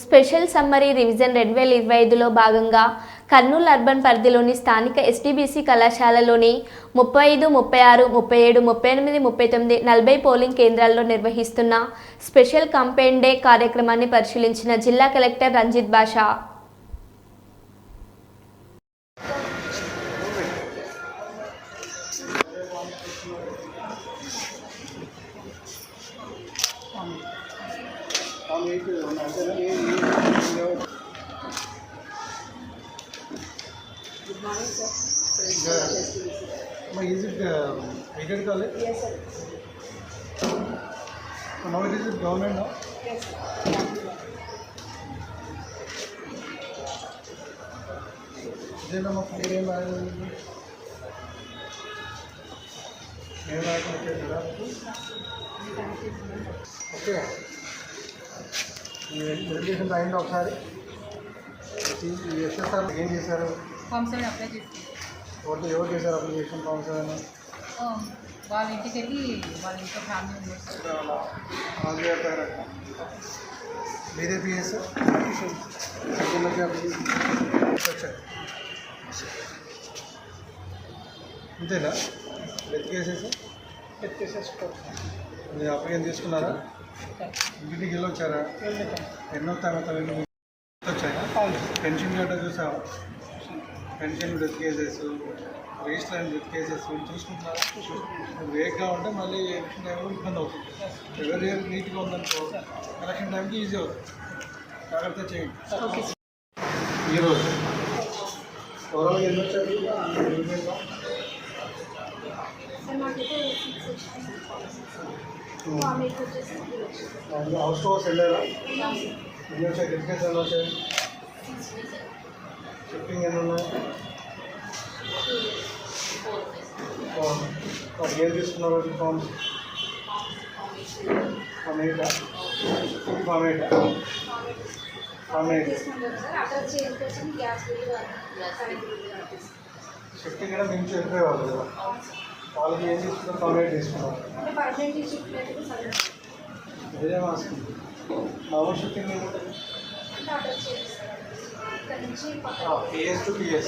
Special summary revision 2025లో భాగంగా Kurnool urban పరిధిలోని స్థానిక ఎస్టీబీసీ కళాశాలలోని 35, 36, 37, 38, 39, 40 పోలింగ్ కేంద్రాల్లో నిర్వహిస్తున్న స్పెషల్ కంపెయిన్ డే కార్యక్రమాన్ని పరిశీలించిన జిల్లా collector Ranjith Basha. Good morning, sir. Is it aided college? Yes, sir. Now it is government now? Yes, sir. Then I'm afraid I'm okay. Education time ఒకసారి SSR ఏం చేశారు? Form 7 apply చేసి ఎవరు చేశారు application form 7? వాళ్ళ ఇంటికి వెళ్ళి వాళ్ళ ఇంట్లో ఫ్యామిలీ మెంబర్స్ మీదే పిఎస్ అంతేనా? ఎత్తికేసేసి మీరు అప్లికేషన్ తీసుకున్నారా? ఇంటికి వెళ్ళొచ్చారా? ఎన్నో తర్వాత వచ్చాయా? పెన్షన్ గట్రా చూసావా? Pension death cases, register death cases చూసుకుంటున్నారా? వేగ్గా ఉంటే మళ్ళీ ఎలక్షన్ టైంలో ఇబ్బంది అవుతుంది. ఎవరి నీట్గా ఉందనుకో ఎలక్షన్ టైంకి ఈజీ అవుతుంది. జాగ్రత్త చేయండి. ఈరోజు ఓవరాల్గా ఎన్ని వచ్చారు? హౌస్ టు హౌస్ వెళ్ళారా? ఎన్ని వచ్చాయి? ఎడ్యుకేషన్ ఎన్ని వచ్చాయి? షిఫ్టింగ్ ఎన్ని ఉన్నాయి? ఏం తీసుకున్నారు? ఫార్మ్స్ ఫామ్ 8 షిఫ్టింగ్ కూడా మేము వెళ్ళిపోయేవాళ్ళు కదా, వాళ్ళకి ఏం తీసుకున్నారు? ఫామ్ 8 తీసుకున్నారు. ఇదేం వస్తుంది? మామూలు షిఫ్టింగ్ ఏముంటుంది? PS to PS.